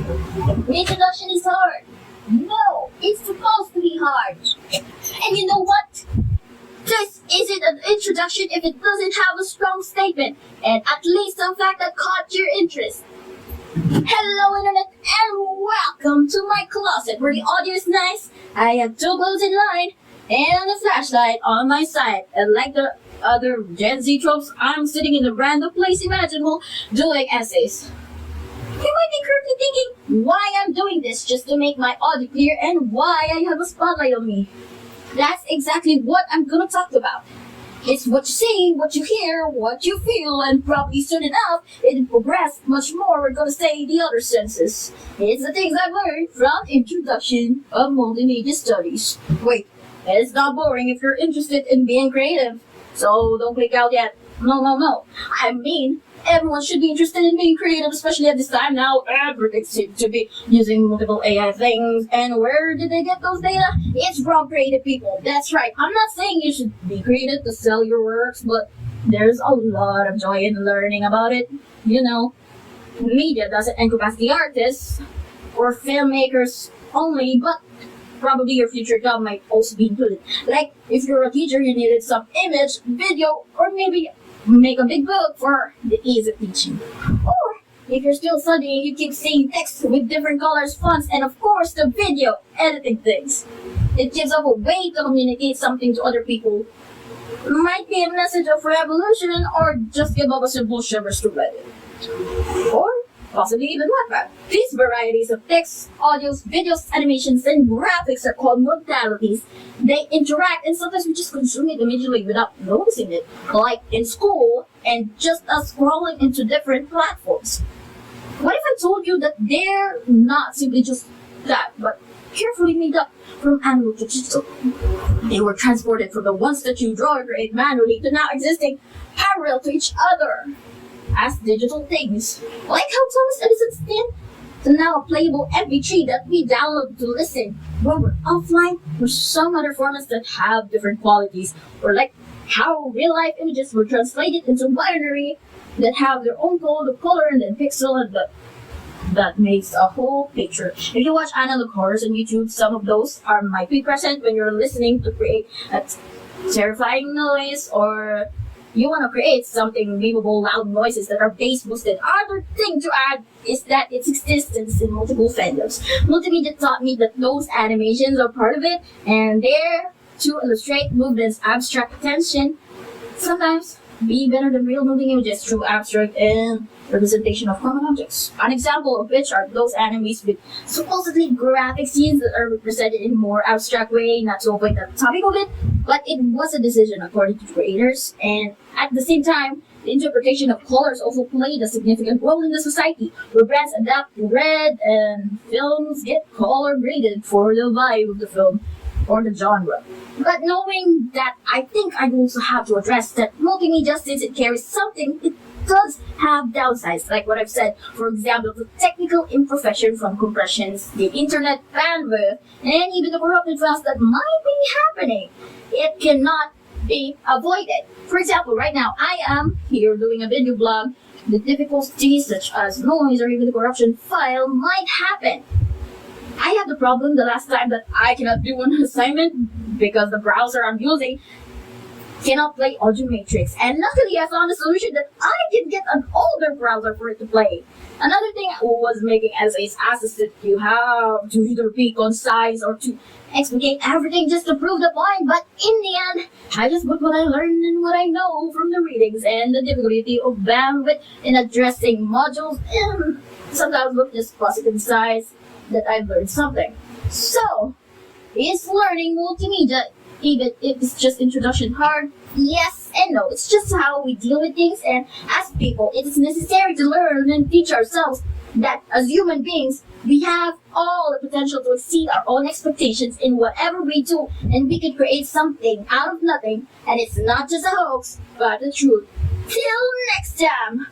Introduction is hard. No, it's supposed to be hard. And you know what? This isn't an introduction if it doesn't have a strong statement and at least some fact that caught your interest. Hello Internet and welcome to my closet where the audio is nice. I have two clothes in line and a flashlight on my side. And like the other Gen Z tropes, I'm sitting in a random place imaginable doing essays. You might be currently thinking why I'm doing this just to make my audio clear and why I have a spotlight on me. That's exactly what I'm gonna talk about. It's what you see, what you hear, what you feel, and probably soon enough, it'll progress much more. We're gonna say the other senses. It's the things I've learned from Introduction of Multimedia Studies. Wait, it's not boring if you're interested in being creative. So don't click out yet. No. I mean, everyone should be interested in being creative, especially at this time now. Everything seems to be using multiple AI things. And where did they get those data? It's from creative people. That's right. I'm not saying you should be creative to sell your works, but there's a lot of joy in learning about it. You know, media doesn't encompass the artists or filmmakers only, but probably your future job might also be included. Like, if you're a teacher, you needed some image, video, or maybe make a big book for the ease of teaching. Or if you're still studying, you keep seeing text with different colors, fonts, and of course the video editing things. It gives us a way to communicate something to other people. Might be a message of revolution or just give up a simple shivers to Reddit. Or possibly even Wattpad. These varieties of text, audios, videos, animations, and graphics are called modalities. They interact and sometimes we just consume it immediately without noticing it, like in school and just us scrolling into different platforms. What if I told you that they're not simply just that, but carefully made up from analog to digital? They were transported from the ones that you draw or create manually to now existing parallel to each other as digital things. Like how Thomas Edison's pen to now a playable MP3 that we download to listen when we're offline, or some other formats that have different qualities, or like how real-life images were translated into binary that have their own code of color and then pixel, and that makes a whole picture. If you watch analog horrors on YouTube, some of those might be present when you're listening to create a terrifying noise, or you want to create something believable, loud noises that are bass boosted. Other thing to add is that its existence in multiple fandoms. Multimedia taught me that those animations are part of it, and they're to illustrate movements, abstract attention, sometimes be better than real moving images through abstract and representation of common objects. An example of which are those animes with supposedly graphic scenes that are represented in a more abstract way, not to avoid the topic of it, but it was a decision according to creators, and at the same time, the interpretation of colors also played a significant role in the society, where brands adapt to red and films get color graded for the vibe of the film or the genre. But knowing that, I think I also have to address that multimedia, since it carries something, it does have downsides, like what I've said. For example, the technical imperfection from compressions, the internet bandwidth, and even the corrupted files that might be happening. It cannot be avoided. For example, right now, I am here doing a video blog. The difficulties such as noise or even the corruption file might happen. I had the problem the last time that I cannot do an assignment because the browser I'm using cannot play Audio Matrix. And luckily I found a solution that I can get an older browser for it to play. Another thing was making essays assisted. You have to either be concise or to explicate everything just to prove the point, but in the end, I just put what I learned and what I know from the readings and the difficulty of bandwidth in addressing modules, and sometimes with just positive concise that I've learned something. So, is learning multimedia, even if it's just introduction, hard? Yes and no. It's just how we deal with things, and as people, it is necessary to learn and teach ourselves that as human beings, we have all the potential to exceed our own expectations in whatever we do, and we can create something out of nothing, and it's not just a hoax, but the truth. Till next time!